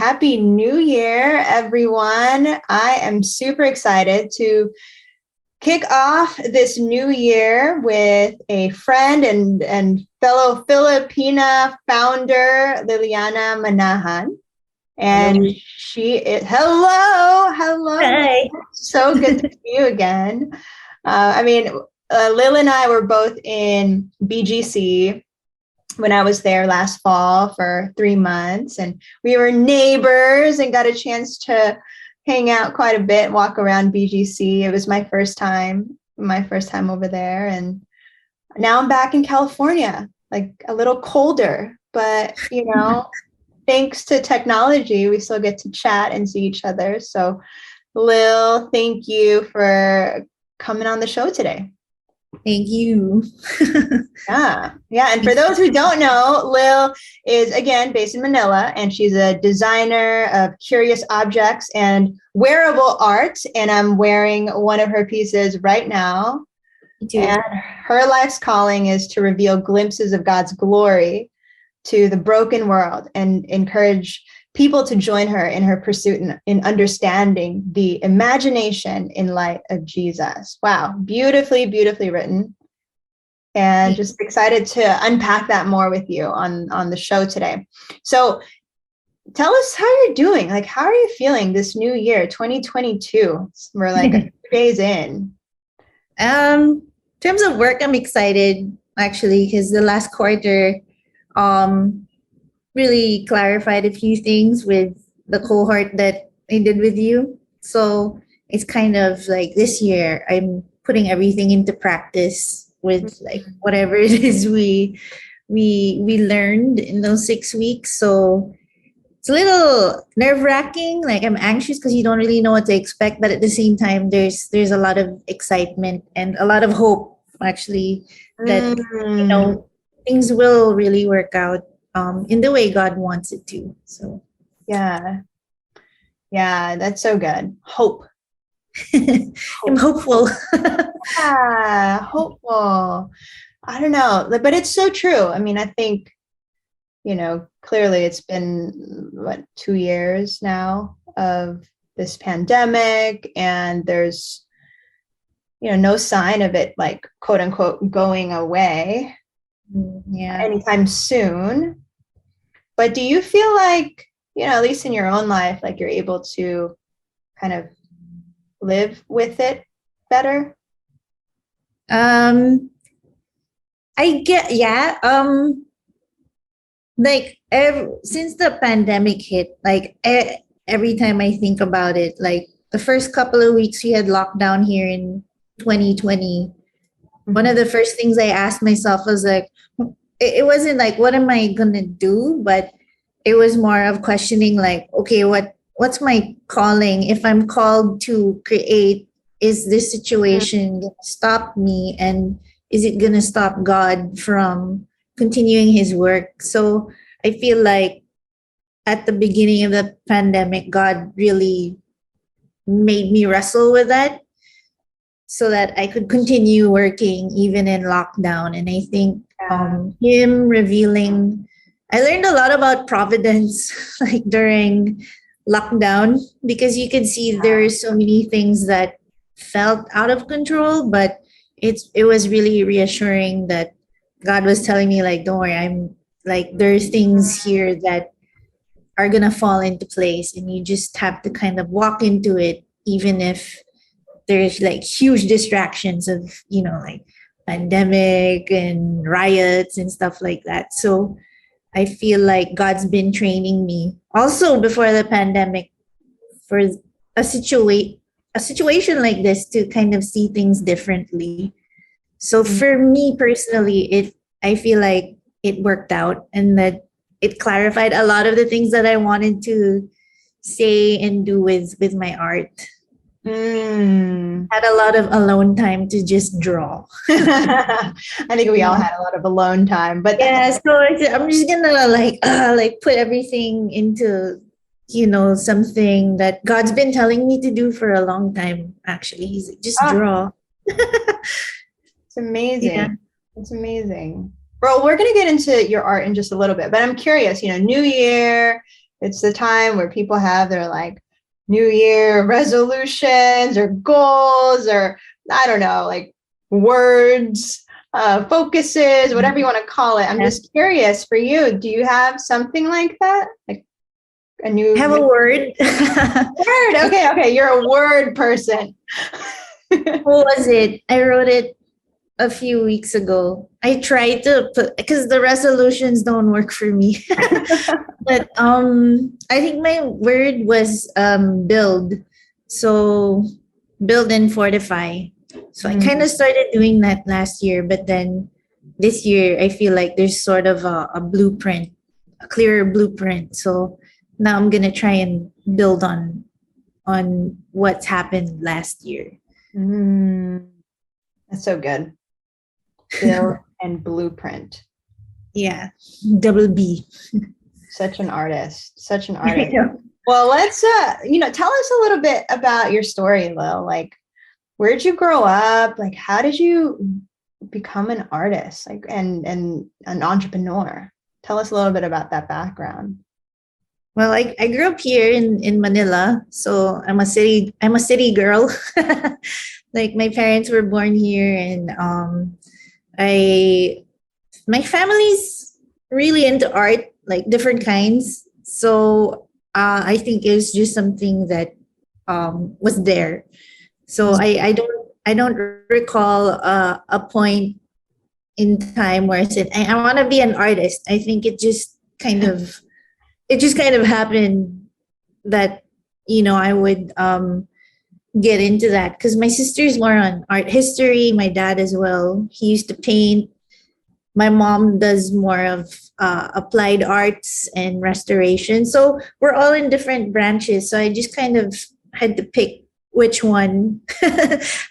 Happy New Year, everyone. I am super excited to kick off this new year with a friend and fellow Filipina founder, Liliana Manahan. And hello. Hi. So good to see you again. Lil and I were both in BGC when I was there last fall for 3 months, and we were neighbors and got a chance to hang out quite a bit, walk around BGC. It was my first time over there. And now I'm back in California, like a little colder, but thanks to technology, we still get to chat and see each other. So Lil, thank you for coming on the show today. Thank you. Yeah. And for those who don't know, Lil is, again, based in Manila, and she's a designer of curious objects and wearable art. And I'm wearing one of her pieces right now. And her life's calling is to reveal glimpses of God's glory to the broken world and encourage people to join her in her pursuit in understanding the imagination in light of Jesus. Wow. Beautifully, beautifully written. And just excited to unpack that more with you on the show today. So tell us how you're doing. Like, how are you feeling this new year, 2022? We're like a few days in. In terms of work, I'm excited actually because the last quarter really clarified a few things with the cohort that I did with you. So it's kind of like this year I'm putting everything into practice with like whatever it is we learned in those 6 weeks. So it's a little nerve-wracking. Like I'm anxious because you don't really know what to expect, but at the same time there's a lot of excitement and a lot of hope actually that things will really work out in the way God wants it to. So yeah, that's so good. Hope. I'm hopeful. Yeah, hopeful. I don't know, but it's so true. I mean, I think, clearly it's been 2 years now of this pandemic, and there's, no sign of it, like, quote unquote, going away anytime soon. But do you feel like, at least in your own life, like you're able to kind of live with it better? I get, like since the pandemic hit, like every time I think about it, like the first couple of weeks we had lockdown here in 2020, one of the first things I asked myself was like, it wasn't like, what am I gonna do? But it was more of questioning like, okay, what's my calling? If I'm called to create, is this situation gonna stop me? And is it gonna stop God from continuing his work? So I feel like at the beginning of the pandemic, God really made me wrestle with that so that I could continue working even in lockdown. And I think him revealing, I learned a lot about providence like during lockdown, because you could see there are so many things that felt out of control, but it was really reassuring that God was telling me like, don't worry, I'm like, there's things here that are gonna fall into place, and you just have to kind of walk into it, even if there's like huge distractions of like pandemic and riots and stuff like that. So I feel like God's been training me also before the pandemic for a situation like this to kind of see things differently. So for me personally, I feel like it worked out, and that it clarified a lot of the things that I wanted to say and do with my art. Had a lot of alone time to just draw. I think we all had a lot of alone time, but so I'm just gonna like put everything into something that God's been telling me to do for a long time. Actually, he's like, just draw. It's amazing. It's amazing. Well, we're gonna get into your art in just a little bit, but I'm curious. New year, It's the time where people have their like New Year resolutions or goals, or I don't know, like words, focuses, whatever you want to call it. I'm just curious for you. Do you have something like that? Like a new Have a word. word? Okay. You're a word person. What was it? I wrote it a few weeks ago. I tried to put, because the resolutions don't work for me. But I think my word was build. So build and fortify. So I kind of started doing that last year, but then this year I feel like there's sort of a blueprint, a clearer blueprint. So now I'm gonna try and build on what's happened last year. That's so good. Build and blueprint. Yeah, double B. Such an artist. Well, let's tell us a little bit about your story, Lil. Like, where'd you grow up? Like, how did you become an artist, like, and an entrepreneur? Tell us a little bit about that background. Well, I grew up here in Manila, so I'm a city girl. Like my parents were born here, and my family's really into art, like different kinds. So I think it was just something that was there. So I don't recall a point in time where I said I want to be an artist. I think it just kind of happened that I would get into that because my sister's more on art history, my dad as well. He used to paint. My mom does more of applied arts and restoration. So we're all in different branches. So I just kind of had to pick which one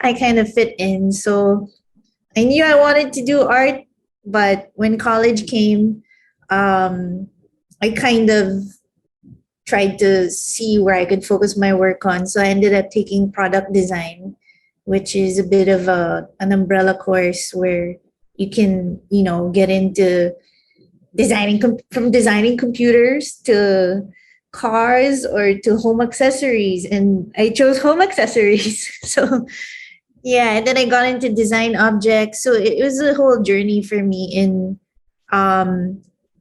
I kind of fit in. So I knew I wanted to do art, but when college came, I kind of tried to see where I could focus my work on. So I ended up taking product design, which is a bit of an umbrella course where you can, get into from designing computers to cars or to home accessories. And I chose home accessories. So yeah, and then I got into design objects. So it was a whole journey for me in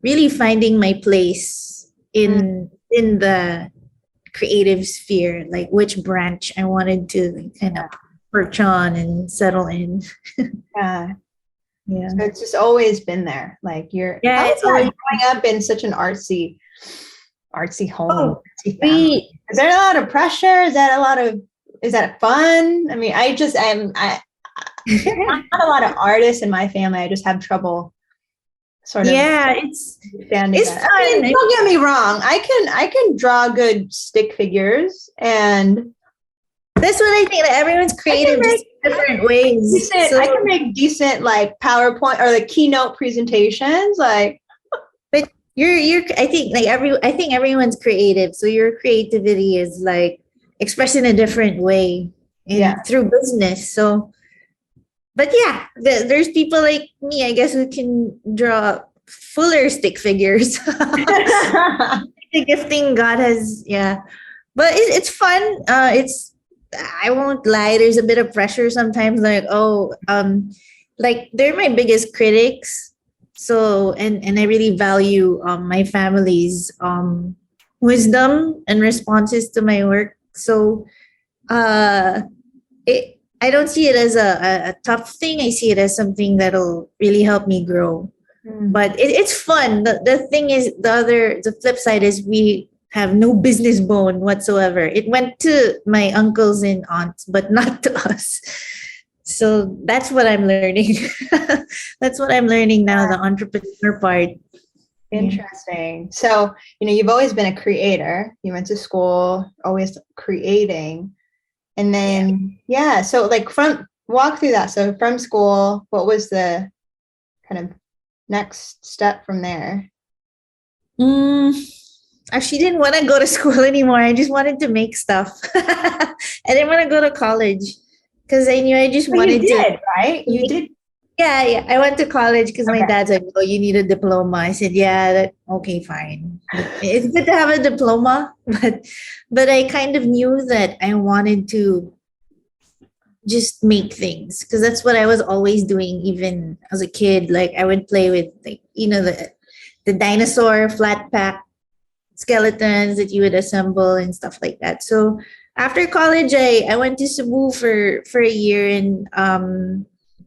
really finding my place in the creative sphere, like which branch I wanted to kind of perch on and settle in. Yeah. Yeah. So it's just always been there. Like It's always growing up in such an artsy home. Oh, Artsy family. Is there a lot of pressure? Is that fun? I mean, I not a lot of artists in my family. I just have trouble sort of it's fun. I mean, don't get me wrong. I can draw good stick figures, and that's what I think. Like, everyone's creative just different ways. I can make decent like PowerPoint or like keynote presentations. Like, but you're I think everyone's creative. So your creativity is like expressed in a different way through business. So, but yeah, there's people like me, I guess, who can draw fuller stick figures. The gifting God has, but it's fun. I won't lie. There's a bit of pressure sometimes. Like, like they're my biggest critics. So, and I really value my family's wisdom and responses to my work. So, I don't see it as a tough thing. I see it as something that'll really help me grow. But it's fun. The thing is, the flip side is we have no business bone whatsoever. It went to my uncles and aunts, but not to us. So that's what I'm learning. That's what I'm learning now, the entrepreneur part. Interesting. So, you've always been a creator. You went to school, always creating. And then, so like walk through that. So from school, what was the kind of next step from there? Actually didn't want to go to school anymore. I just wanted to make stuff. I didn't want to go to college because I knew I just wanted to. Right? You did. Yeah. I went to college because my dad's like, "Oh, you need a diploma." I said, "Yeah, okay, fine." It's good to have a diploma, but I kind of knew that I wanted to just make things because that's what I was always doing even as a kid. Like I would play with like the dinosaur flat pack skeletons that you would assemble and stuff like that. So after college, I went to Cebu for a year and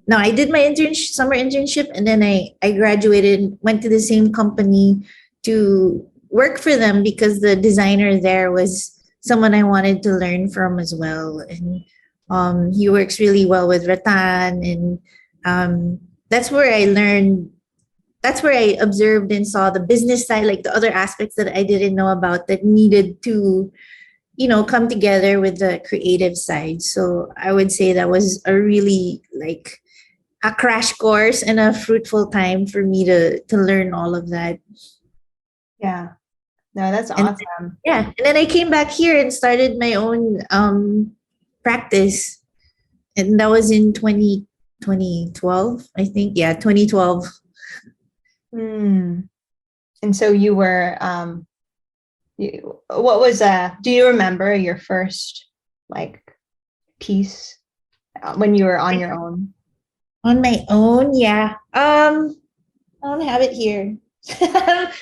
no, I did my summer internship and then I graduated and went to the same company to work for them because the designer there was someone I wanted to learn from as well. And he works really well with rattan and that's where I learned that's where I observed and saw the business side, like the other aspects that I didn't know about that needed to, come together with the creative side. So I would say that was a really like a crash course and a fruitful time for me to learn all of that. Yeah. No, that's And awesome. yeah, and then I came back here and started my own practice, and that was in 2012, I think. Yeah, 2012. Hmm. And so you were, what was, do you remember your first like piece when you were on your own? On my own, yeah. I don't have it here.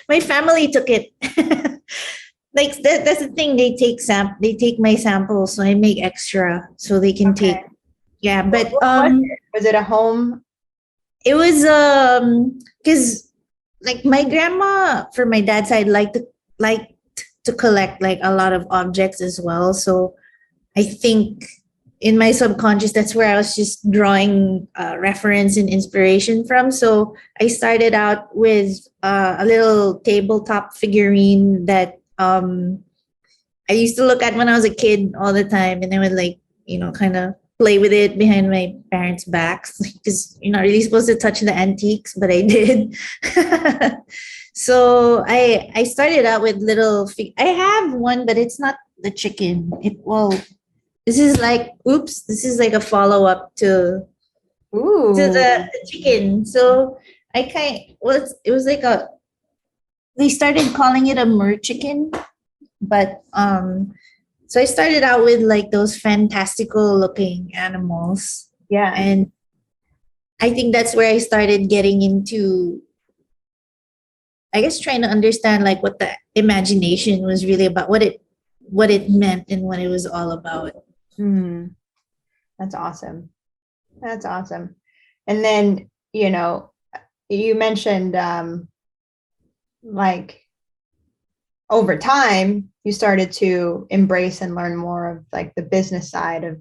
My family took it. Like that's the thing. They take my samples, so I make extra so they can Okay. take. Yeah, but What was it? Was it a home? it was because like my grandma for my dad's side liked to collect like a lot of objects as well. So I think in my subconscious, that's where I was just drawing reference and inspiration from. So I started out with a little tabletop figurine that I used to look at when I was a kid all the time, and I would like, kind of play with it behind my parents' backs because you're not really supposed to touch the antiques, but I did. So I started out with I have one, but it's not the chicken. This is like, oops, this is like a follow up to Ooh. the chicken. So it was like they started calling it a mer chicken, but so I started out with like those fantastical looking animals, Yeah. and I think that's where I started getting into, I guess, trying to understand like what the imagination was really about, what it meant, and what it was all about. Hmm. That's awesome. That's awesome. And then, you mentioned like over time you started to embrace and learn more of like the business side of,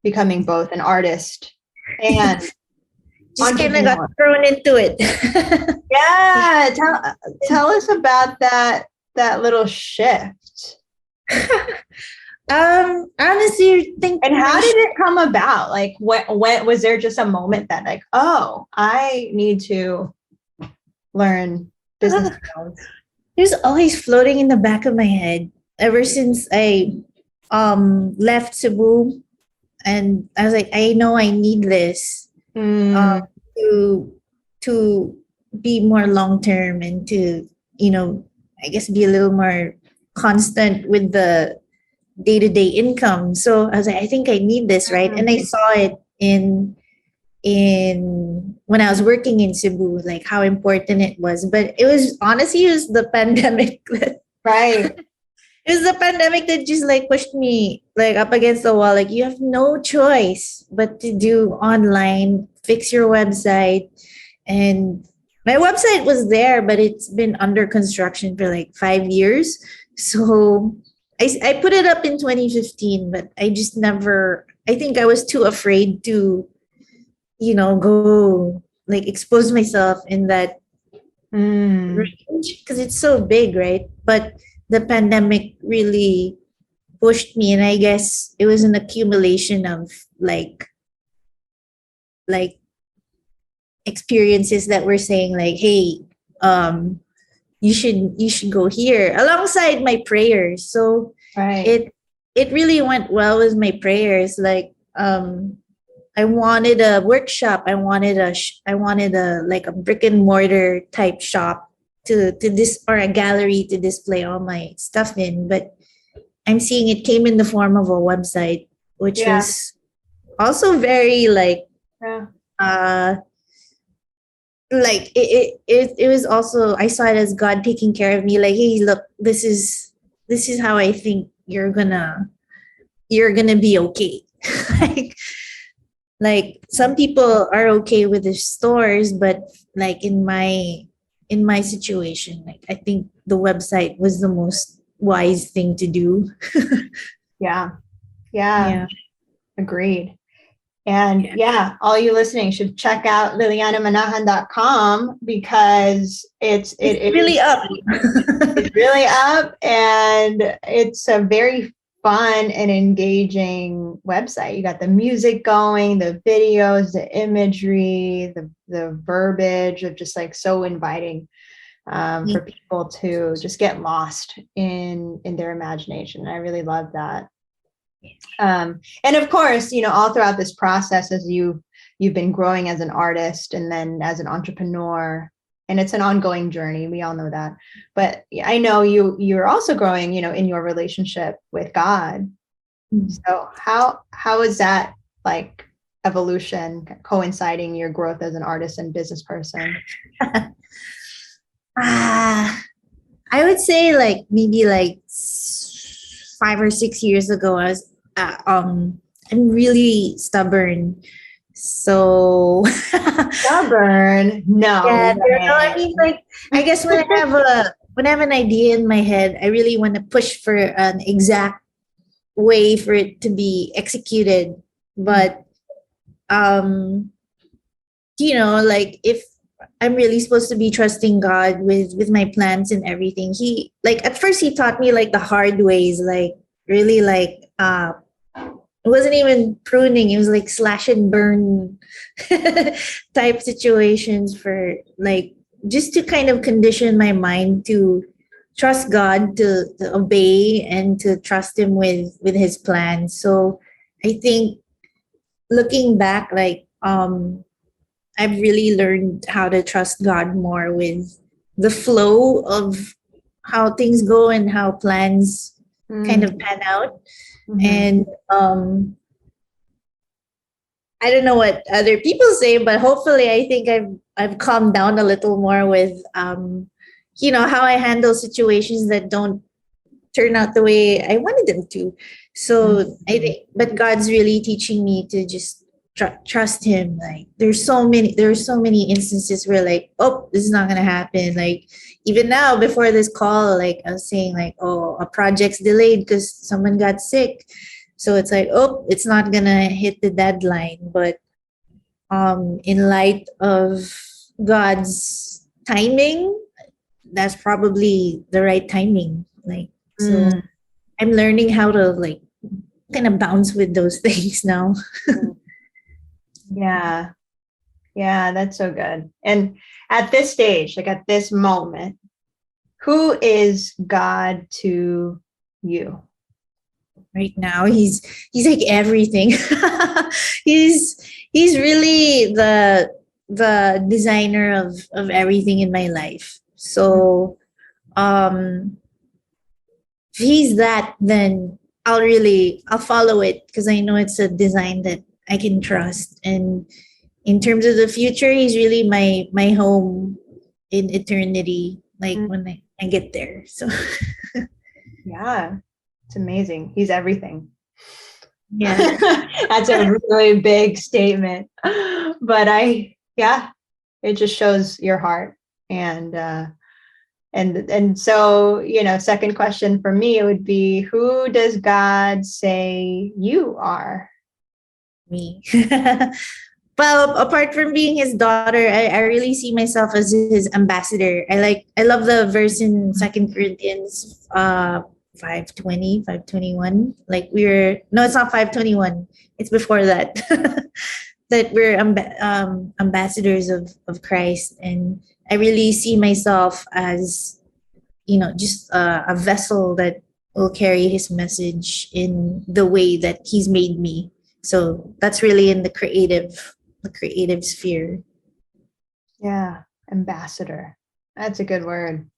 becoming both an artist and Just kind of got entrepreneur. thrown into it. Yeah, tell us about that little shift. Honestly, I think And how did it come about? Like, when was there just a moment that like, oh, I need to learn business skills? it was always floating in the back of my head ever since I left Cebu, and I was like, I know I need this Mm, um to to be more long term and to, I guess, be a little more constant with the day-to-day income. So I was like, I think I need this, right? And I saw it in when I was working in Cebu, like how important it was. But it was the pandemic. It right. was the pandemic that just like pushed me like up against the wall. Like you have no choice but to do online, fix your website. And my website was there, but it's been under construction for like 5 years. So I put it up in 2015, but I just never, I think I was too afraid to, go like expose myself in that Mm, range because it's so big, right? But the pandemic really pushed me, and I guess it was an accumulation of like experiences that were saying like, hey, um, you should go here alongside my prayers. So right. it really went well with my prayers. Like I wanted a workshop. I wanted a like a brick and mortar type shop to this, or a gallery to display all my stuff in, but I'm seeing it came in the form of a website, which Yeah. was also very Yeah. uh it was also, I saw it as God taking care of me, like, hey, look, this is how I think you're gonna be okay. like some people are okay with the stores, but like in my situation, like I think the website was the most wise thing to do. Yeah. Yeah. Yeah. Agreed. And Yeah. yeah, all you listening should check out lilianamanahan.com because It's it really is up. it's really up, and it's a very fun and engaging website. You got the music going, the videos, the imagery, the verbiage of just like so inviting for people to just get lost in their imagination. I really love that. And of course, all throughout this process, as you've been growing as an artist and then as an entrepreneur, and it's an ongoing journey. We all know that. But I know you're also growing, in your relationship with God. So how is that like evolution coinciding your growth as an artist and business person? Ah, I would say like maybe like 5 or 6 years ago, I'm really stubborn. So Stubborn? No yeah, I way. mean, like, I guess when I have an idea in my head, I really want to push for an exact way for it to be executed. But um, like, if I'm really supposed to be trusting God with my plans and everything, he, like, at first he taught me like the hard ways, like really like it wasn't even pruning, it was like slash and burn type situations, for like just to kind of condition my mind to trust God, to obey and to trust him with his plans. So I think, looking back, like, I've really learned how to trust God more with the flow of how things go and how plans kind of pan out. Mhm. And I don't know what other people say, but hopefully I think I've calmed down a little more with how I handle situations that don't turn out the way I wanted them to. So I think, but God's really teaching me to just trust Him. Like, there's so many instances where, like, oh, this is not gonna happen. Like, even now before this call, like I was saying, like, oh, a project's delayed because someone got sick. So it's like, oh, it's not gonna hit the deadline. But in light of God's timing, that's probably the right timing. Like, so Mm. I'm learning how to, like, kind of bounce with those things now. Yeah. Yeah, that's so good. And at this stage, like at this moment, who is God to you? Right now, he's like everything. he's he's really the designer of everything in my life. So um if he's that, then I'll follow it, because I know it's a design that I can trust. And in terms of the future, he's really my home in eternity, like Mm. when I get there. So Yeah, it's amazing. He's everything. yeah. That's a really big statement. But yeah, it just shows your heart. And so, second question for me would be, who does God say you are? Me. Well, apart from being his daughter, I really see myself as his ambassador. I love the verse in Second Corinthians 5:20, 5:21. Like, no, it's not 5:21. It's before that. That we're ambassadors of Christ. And I really see myself as, just a vessel that will carry his message in the way that he's made me. So that's really in the creative sphere. Yeah, ambassador. That's a good word.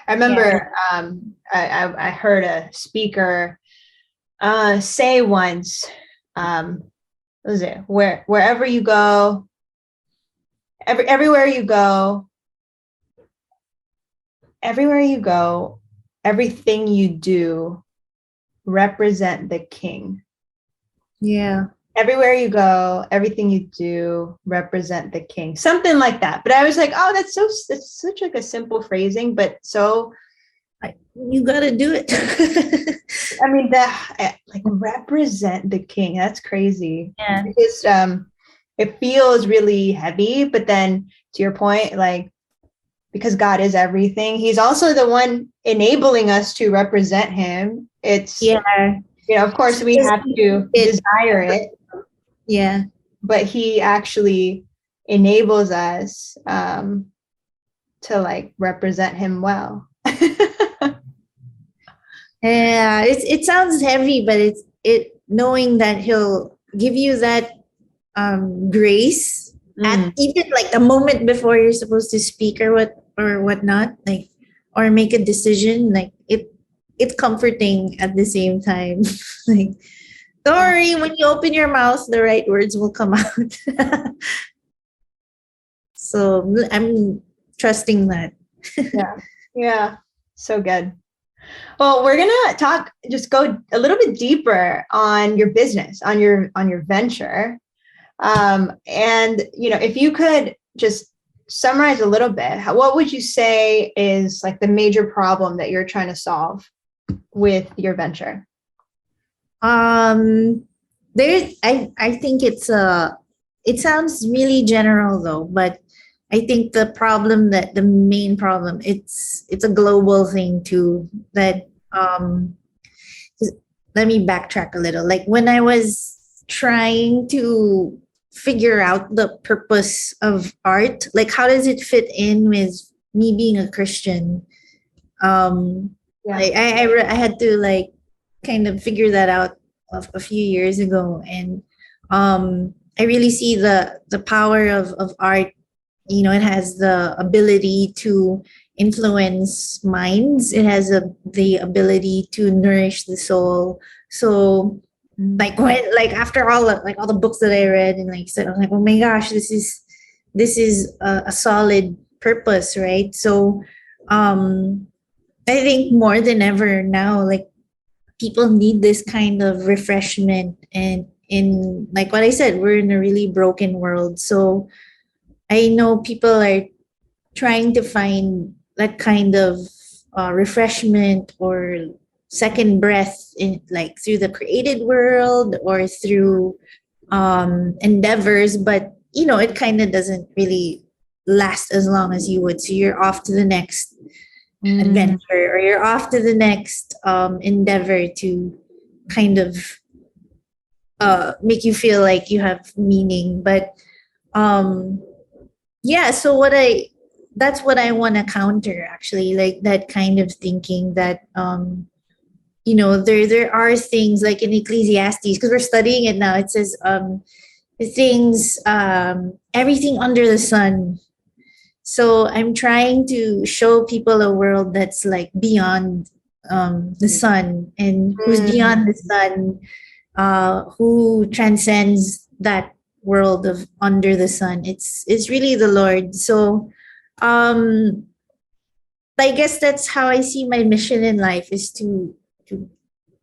I Yeah. remember I heard a speaker say once, what was it? Wherever you go, everywhere you go, everything you do represent the king. Yeah. Everywhere you go, everything you do represent the king. Something like that. But I was like, oh, that's such like a simple phrasing, but so You got to do it. I mean, that like represent the king. That's crazy. Yeah. Because it feels really heavy, but then to your point, like because God is everything, He's also the one enabling us to represent Him. It's Yeah. of course we Just have to desire it, yeah. but He actually enables us to like represent Him well. Yeah. It sounds heavy, but it knowing that he'll give you that grace at even like a moment before you're supposed to speak or whatnot, like or make a decision, like it's comforting at the same time. Like don't worry, when you open your mouth, the right words will come out. So I'm trusting that. Yeah, so good. Well, we're gonna just go a little bit deeper on your business, on your venture, and if you could just summarize a little bit, what would you say is like the major problem that you're trying to solve with your venture? I think it sounds really general though, but I think the main problem, it's a global thing too. That let me backtrack a little. Like when I was trying to figure out the purpose of art, like how does it fit in with me being a Christian? I had to like kind of figure that out a few years ago, and I really see the power of art. It has the ability to influence minds. It has the ability to nourish the soul. So like when like after all the books that I read and like said, I was like, oh my gosh, this is a solid purpose, right? So I think more than ever now, like people need this kind of refreshment. And in like what I said, we're in a really broken world. So I know people are trying to find that kind of refreshment or second breath in like through the created world or through endeavors, but it kind of doesn't really last as long as you would. So you're off to the next adventure or you're off to the next endeavor to kind of make you feel like you have meaning. But um yeah, so that's what I want to counter, actually, like that kind of thinking that there are things like in Ecclesiastes, because we're studying it now. It says things, everything under the sun. So I'm trying to show people a world that's like beyond the sun, and who's beyond the sun, who transcends that world of under the sun. It's really the Lord. So um I guess that's how I see my mission in life, is to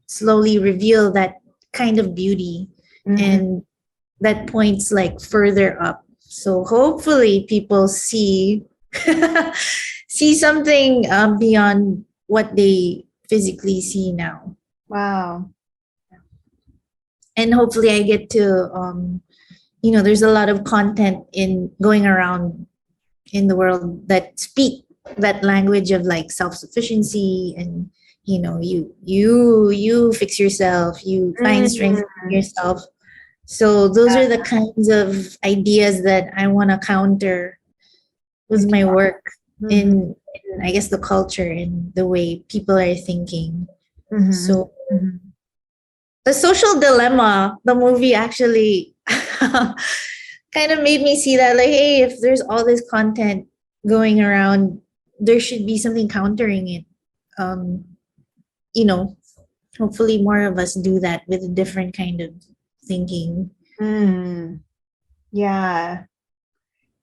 slowly reveal that kind of beauty, and that points like further up. So hopefully people see see something beyond what they physically see now. Wow. And hopefully I get to there's a lot of content in going around in the world that speak that language of like self-sufficiency, and you fix yourself, you find strength in yourself. So those are the kinds of ideas that I want to counter with my work in I guess the culture and the way people are thinking. So the social dilemma, the movie actually kind of made me see that, like, hey, if there's all this content going around there should be something countering it. Um, you know, hopefully more of us do that with a different kind of thinking. Yeah.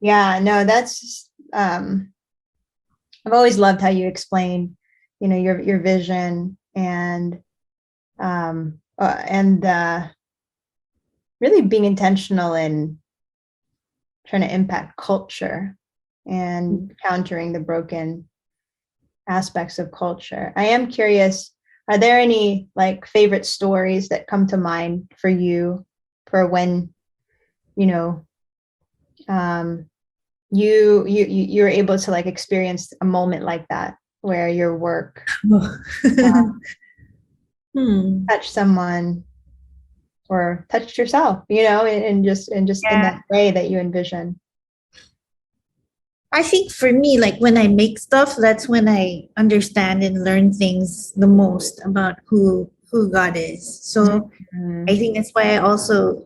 Yeah. No, that's, I've always loved how you explain, your vision and, really being intentional in trying to impact culture and countering the broken aspects of culture. I am curious, are there any like favorite stories that come to mind for you for when, you know, you're able to like experience a moment like that where your work touched someone or touched yourself, and just in that way that you envision? I think for me, like when I make stuff, that's when I understand and learn things the most about who God is. So I think that's why I also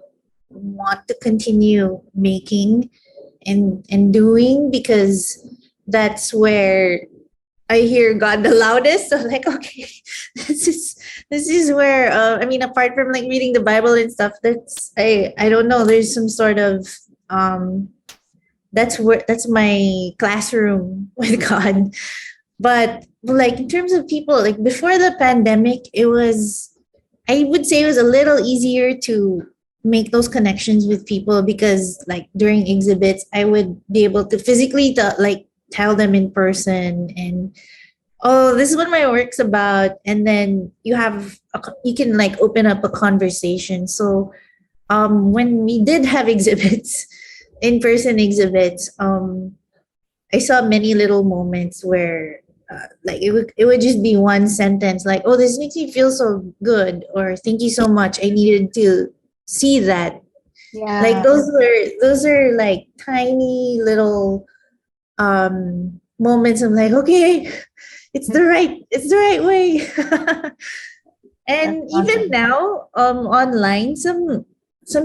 want to continue making and doing, because that's where I hear God the loudest. So like, okay, this is where I mean, apart from like reading the Bible and stuff, that's I don't know. There's some sort of that's my classroom with God. But like in terms of people, like before the pandemic, I would say it was a little easier to make those connections with people, because like during exhibits, I would be able to physically like tell them in person, and oh, this is what my work's about, and then you can like open up a conversation. So when we did have exhibits, in-person exhibits, I saw many little moments where like it would just be one sentence like, oh, this makes me feel so good, or thank you so much, I needed to see that. Like Yeah. those are like tiny little moments of like, okay, it's the right way. That's And even awesome. now online, some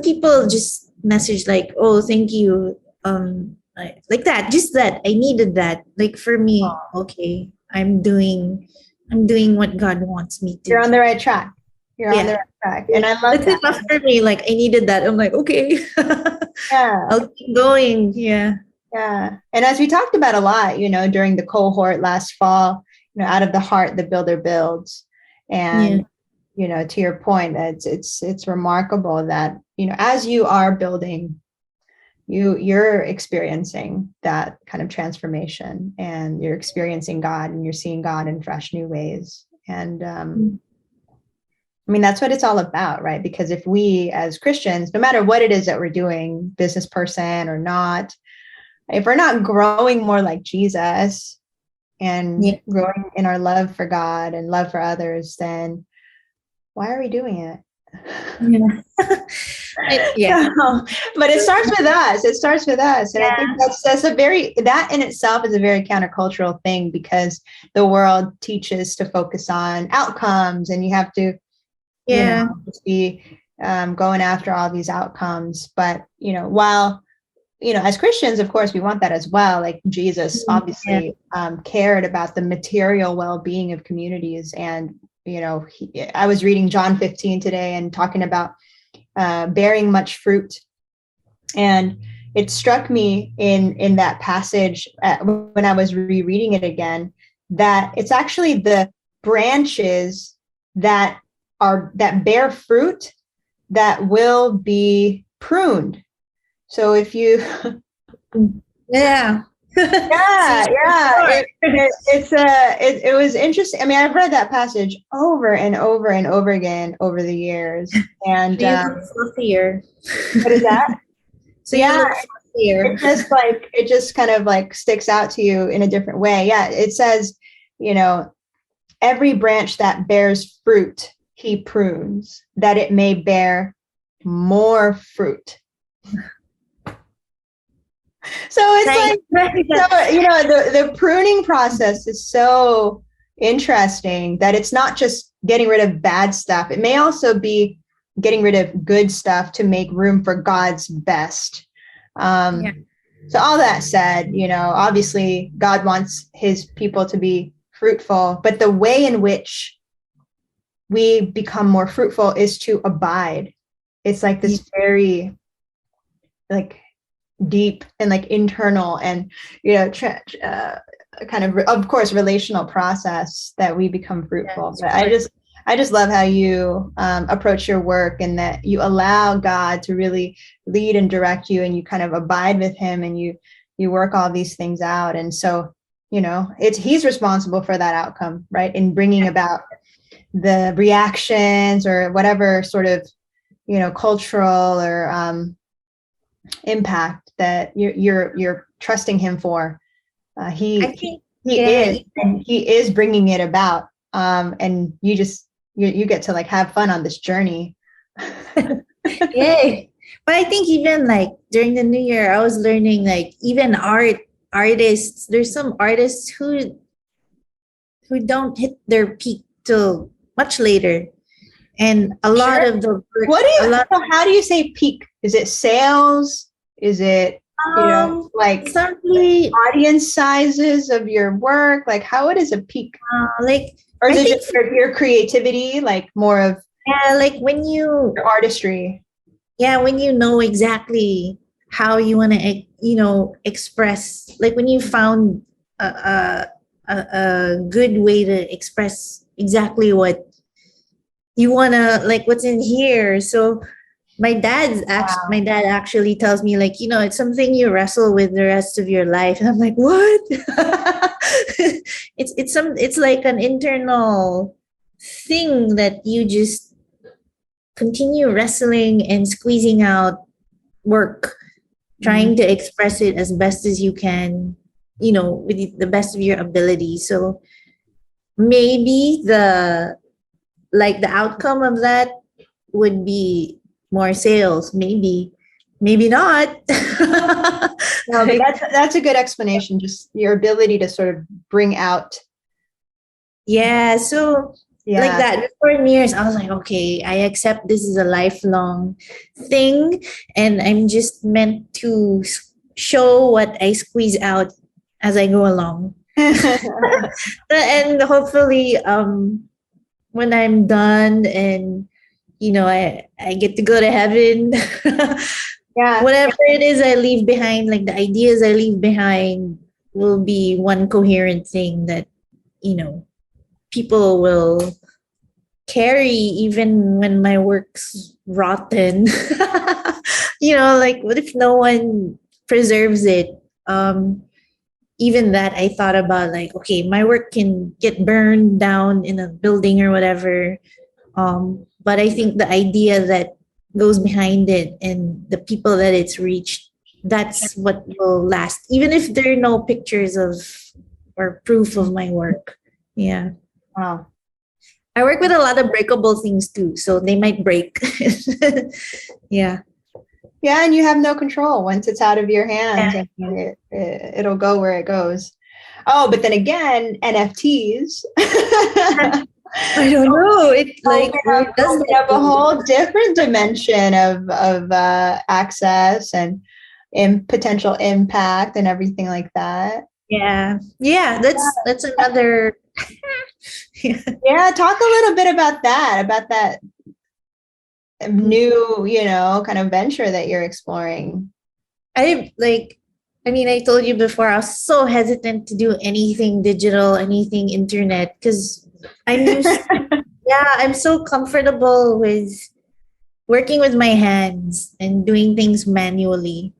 people just message like, oh, thank you, like that, just that I needed that. Like for me, okay, I'm doing what God wants me to You're on do. the right track. You're on the Yeah, right track. And I love that's that. enough for me. Like I needed that. I'm like, okay. Yeah. I'll keep going. Yeah. Yeah. And as we talked about a lot, during the cohort last fall, out of the heart, the builder builds. Yeah. And, to your point, it's remarkable that, as you are building, you're experiencing that kind of transformation, and you're experiencing God, and you're seeing God in fresh new ways. And I mean, that's what it's all about, right? Because if we as Christians, no matter what it is that we're doing, business person or not, if we're not growing more like Jesus and growing in our love for God and love for others, then why are we doing it? Yeah. No, but it starts with us. It starts with us. And I think that in itself is a very countercultural thing, because the world teaches to focus on outcomes, and you have to, just be going after all these outcomes. But, while, as Christians, of course, we want that as well. Like Jesus obviously cared about the material well-being of communities. And, I was reading John 15 today and talking about bearing much fruit. And it struck me in that passage when I was rereading it again, that it's actually the branches that bear fruit that will be pruned. So if you Yeah. it was interesting. I mean, I've read that passage over and over and over again over the years. And Fear. what is that? So fear. It just kind of like sticks out to you in a different way. Yeah, it says, every branch that bears fruit, he prunes, that it may bear more fruit. So it's the pruning process is so interesting, that it's not just getting rid of bad stuff. It may also be getting rid of good stuff to make room for God's best. So all that said, obviously God wants his people to be fruitful, but the way in which we become more fruitful is to abide. It's like this very like deep and like internal and kind of course relational process that we become fruitful. But I just love how you approach your work, and that you allow God to really lead and direct you, and you kind of abide with him, and you work all these things out. And so he's responsible for that outcome, right, in bringing about the reactions or whatever sort of cultural or impact that you're trusting him for. He is bringing it about, and you get to like have fun on this journey. Yeah, but I think even like during the new year, I was learning like even artists. There's some artists who don't hit their peak till much later, and a lot of the work, how do you say peak? Is it sales? Is it like audience sizes of your work? Like how it is a peak? Or is it just your creativity, like more of like when your artistry? Yeah, when you know exactly how you want to express, like when you found a good way to express exactly what you want to, like what's in here. So my dad actually tells me, like, it's something you wrestle with the rest of your life. And I'm like, what? It's like an internal thing that you just continue wrestling and squeezing out work, trying to express it as best as you can, with the best of your ability. So maybe the outcome of that would be more sales, maybe not. No, but that's a good explanation. Just your ability to sort of bring out. Yeah. So like that for years, I was like, okay, I accept this is a lifelong thing, and I'm just meant to show what I squeeze out as I go along. And hopefully, when I'm done and I get to go to heaven, whatever it is I leave behind, like the ideas I leave behind, will be one coherent thing that people will carry even when my work's rotten. Like what if no one preserves it? Even that I thought about, like, okay, my work can get burned down in a building or whatever. But I think the idea that goes behind it and the people that it's reached, that's what will last, even if there are no pictures of or proof of my work. Yeah. Wow. I work with a lot of breakable things too, so they might break. Yeah. Yeah, and you have no control once it's out of your hands. I mean, it'll go where it goes. Oh, but then again, NFTs. I don't know. It does have a whole different dimension of access and potential impact and everything like that. Yeah. That's another. Yeah, talk a little bit about that new, kind of venture that you're exploring. I told you before, I was so hesitant to do anything digital, anything internet, because I'm so comfortable with working with my hands and doing things manually.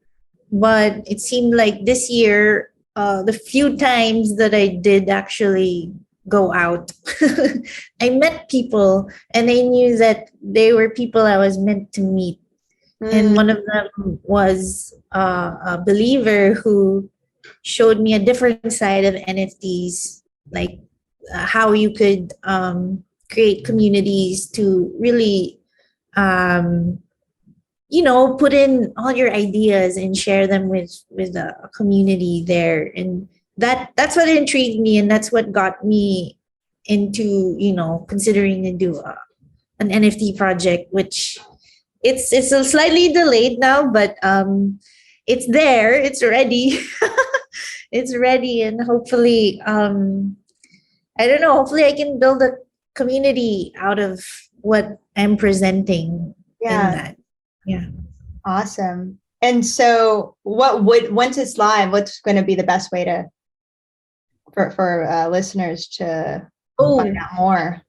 But it seemed like this year, the few times that I did actually go out, I met people, and I knew that they were people I was meant to meet. And one of them was a believer who showed me a different side of NFTs, like how you could create communities to really, put in all your ideas and share them with a community there. And that's what intrigued me, and that's what got me into considering to do an NFT project, which it's a slightly delayed now, but it's there, it's ready. It's ready, and hopefully, I don't know, hopefully I can build a community out of what I'm presenting in Yeah. that. Yeah. Awesome. And so once it's live, what's going to be the best way to, for listeners to find Oh, out more?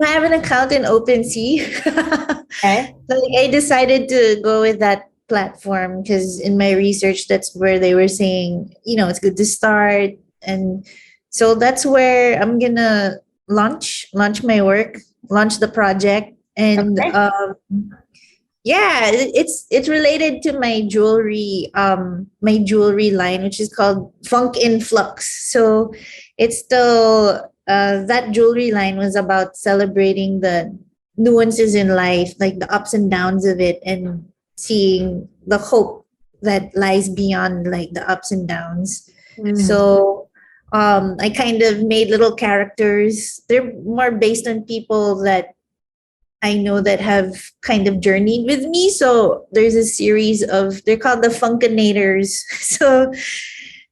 I have an account in OpenSea. Okay. So I decided to go with that platform because in my research, that's where they were saying, it's good to start. And so that's where I'm gonna launch my work, launch the project. And Okay. yeah, it's related to my jewelry line, which is called Funk in Flux. So it's still that jewelry line was about celebrating the nuances in life, like the ups and downs of it, and seeing the hope that lies beyond like the ups and downs. So I kind of made little characters. They're more based on people that I know that have kind of journeyed with me. So there's a series of, they're called the Funkinators. So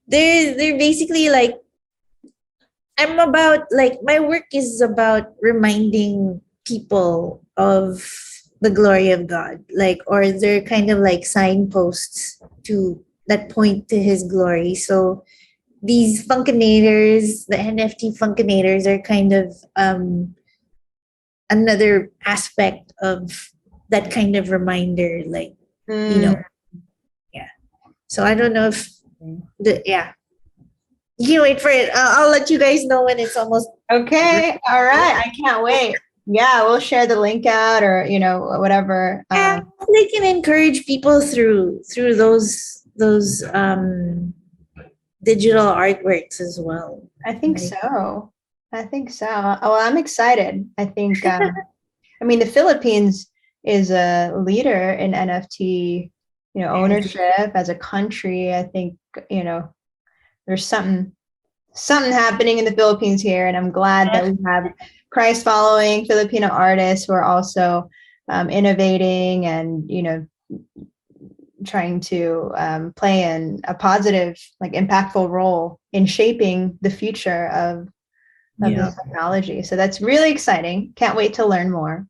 they're basically like, I'm about like, my work is about reminding people of the glory of God, like, or they're kind of like signposts to that point to his glory. So these Funkinators, the NFT Funkinators, are kind of another aspect of that kind of reminder, like, yeah. So I don't know if you can wait for it. I'll let you guys know when it's almost Okay. All right. I can't wait. Yeah, we'll share the link out, or whatever. yeah, they can encourage people through those digital artworks as well. I think so. I think so. Well, I'm excited. I think I mean, the Philippines is a leader in NFT, ownership as a country. I think, there's something happening in the Philippines here, and I'm glad that we have Christ following Filipino artists who are also innovating and trying to play a positive, like, impactful role in shaping the future of this technology. So that's really exciting. Can't wait to learn more.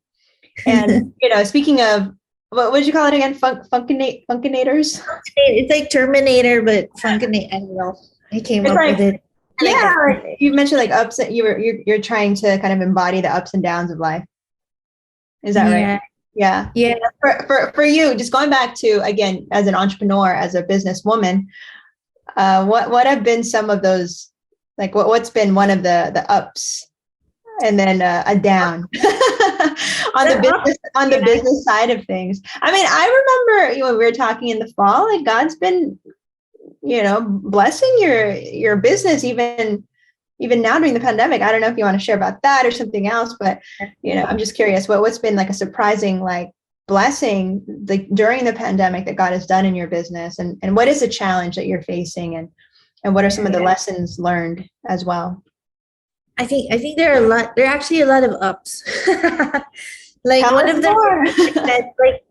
And speaking of, what would you call it again? Funkinators? It's like Terminator, but Funkinate. I don't know. I came It's up like, with it. yeah, like you mentioned, like ups. You're trying to kind of embody the ups and downs of life. Is that right? Yeah. Yeah. For you, just going back to, again, as an entrepreneur, as a businesswoman, what have been some of those, like what's been one of the ups, and then a down on the business side of things? I mean, I remember when we were talking in the fall, like God's been blessing your business even now during the pandemic. I don't know if you want to share about that or something else, but I'm just curious what's been like a surprising, like, blessing during the pandemic that God has done in your business, and what is a challenge that you're facing, and what are some of the lessons learned as well? I think there are actually a lot of ups. Like Tell one us of them more. that, like,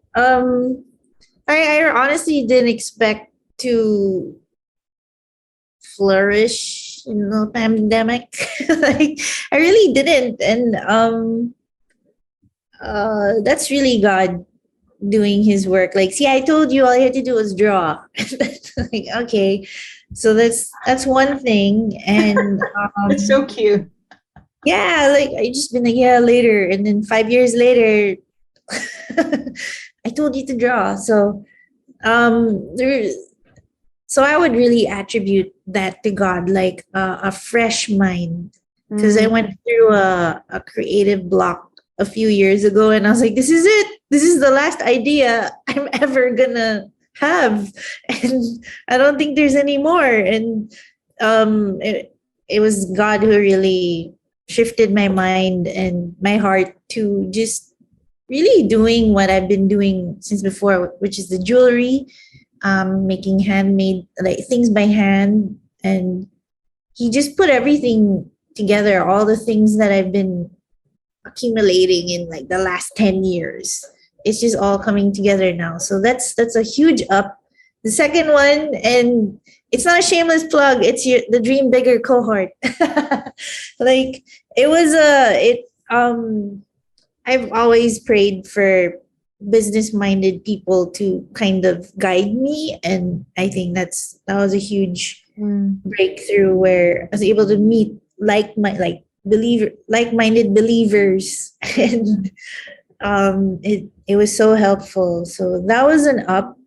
I honestly didn't expect to flourish in the pandemic. Like I really didn't. And that's really God doing his work. Like, see, I told you all you had to do was draw. Like, okay. So that's one thing. And It's so cute. yeah, like I just been like, yeah, later. And then 5 years later, I told you to draw. So there, so I would really attribute that to God, like a fresh mind. Because I went through a creative block a few years ago, and I was like, this is it. This is the last idea I'm ever gonna have. And I don't think there's any more. And it was God who really shifted my mind and my heart to just really doing what I've been doing since before, which is the jewelry, making handmade, like, things by hand. And he just put everything together, all the things that I've been accumulating in like the last 10 years. It's just all coming together now. So that's a huge up. The second one, and it's not a shameless plug, it's the Dream Bigger cohort. Like it was I've always prayed for business minded people to kind of guide me, and I think that was a huge breakthrough where I was able to meet like minded believers, and it was so helpful. So that was an up.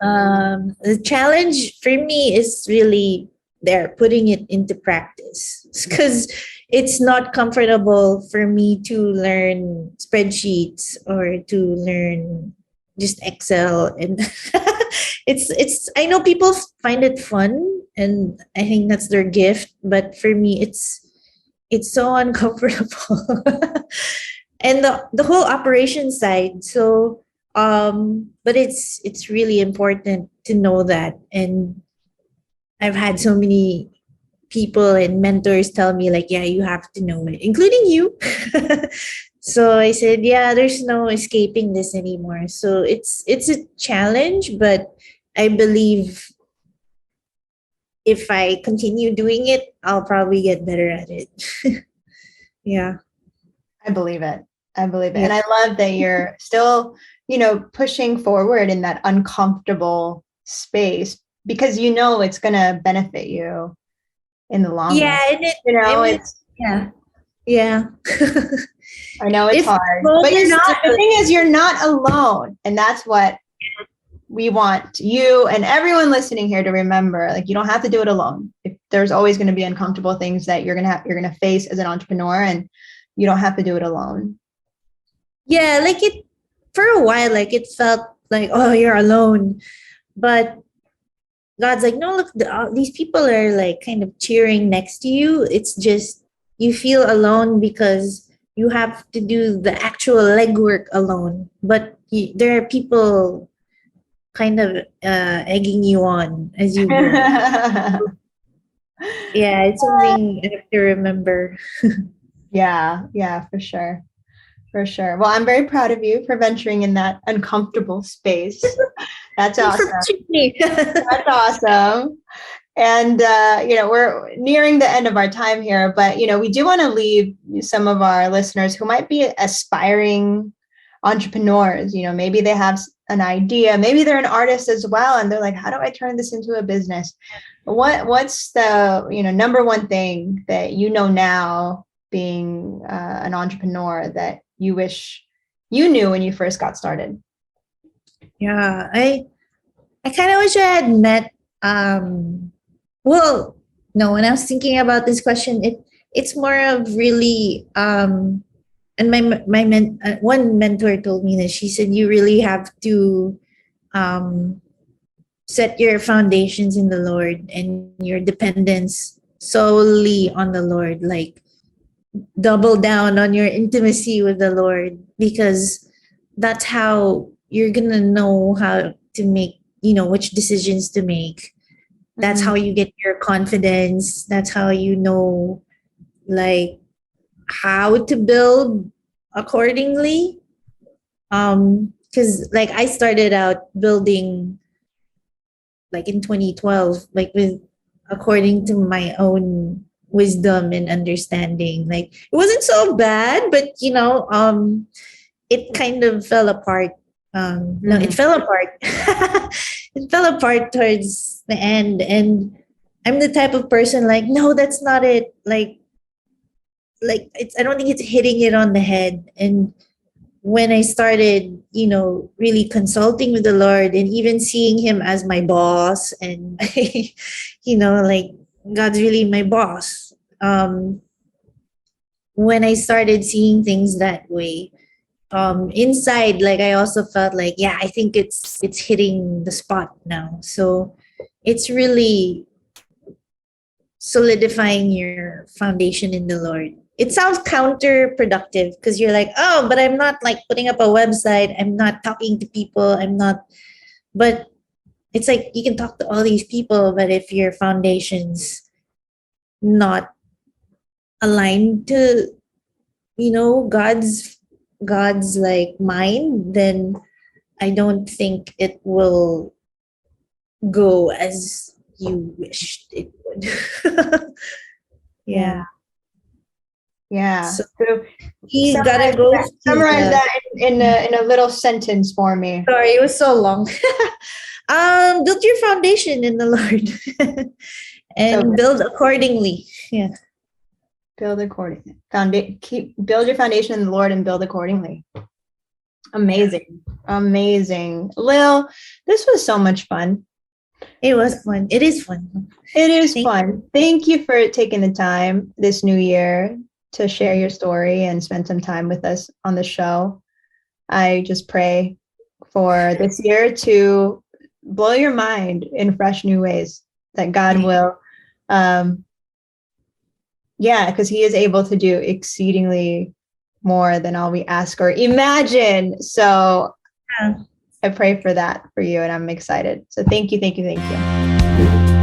The challenge for me is really there, putting it into practice, because it's not comfortable for me to learn spreadsheets or to learn just Excel, and it's I know people find it fun, and I think that's their gift, but for me it's so uncomfortable. And the whole operation side. So but it's really important to know that, and I've had so many people and mentors tell me like, yeah, you have to know it, including you. So I said, yeah, there's no escaping this anymore. So it's a challenge, but I believe if I continue doing it, I'll probably get better at it. Yeah. I believe it. I believe it. Yeah. And I love that you're still, pushing forward in that uncomfortable space because it's going to benefit you in the long run. Yeah, and it's yeah. Yeah. I know it's hard, but the thing is you're not alone. And that's what we want you and everyone listening here to remember. Like, you don't have to do it alone. There's always going to be uncomfortable things that you're going to face as an entrepreneur, and you don't have to do it alone. Yeah, like it for a while, like it felt like, oh, you're alone. But God's like, no, look, these people are like kind of cheering next to you. It's just you feel alone because you have to do the actual legwork alone. But there are people kind of egging you on as you go. Yeah, it's something I have to remember. Yeah, for sure. For sure. Well, I'm very proud of you for venturing in that uncomfortable space. That's awesome. That's awesome. And, we're nearing the end of our time here, but, we do want to leave some of our listeners who might be aspiring entrepreneurs. Maybe they have an idea, maybe they're an artist as well. And they're like, how do I turn this into a business? What's the, number one thing that now being an entrepreneur that you wish you knew when you first got started? Yeah, I kind of wish I had met well, no, when I was thinking about this question, it's more of really and one mentor told me that she said you really have to set your foundations in the Lord and your dependence solely on the Lord, like double down on your intimacy with the Lord, because that's how you're gonna know how to make, which decisions to make. That's how you get your confidence. That's how you know like how to build accordingly. Because like I started out building like in 2012, like with according to my own wisdom and understanding. Like it wasn't so bad, but it kind of fell apart. No, it fell apart. It fell apart towards the end, and I'm the type of person like, no, that's not it. Like it's, I don't think it's hitting it on the head. And when I started, really consulting with the Lord and even seeing Him as my boss, and like God's really my boss. When I started seeing things that way, inside, like I also felt like, yeah, I think it's hitting the spot now. So it's really solidifying your foundation in the Lord. It sounds counterproductive because you're like, oh, but I'm not like putting up a website, I'm not talking to people, I'm not, but it's like you can talk to all these people, but if your foundation's not aligned to God's like mind, then I don't think it will go as you wished it would. Yeah. Yeah. So So we gotta go to summarize the. that in a little sentence for me. Sorry, it was so long. Build your foundation in the Lord So and build accordingly. Yeah. build accordingly. Build your foundation in the Lord and build accordingly. Amazing. Amazing. Lil, this was so much fun. It was fun. It is fun. It is fun. Thank you for taking the time this new year to share your story and spend some time with us on the show. I just pray for this year to blow your mind in fresh new ways, that God will, because He is able to do exceedingly more than all we ask or imagine. So I pray for that for you, and I'm excited. So thank you, thank you, thank you.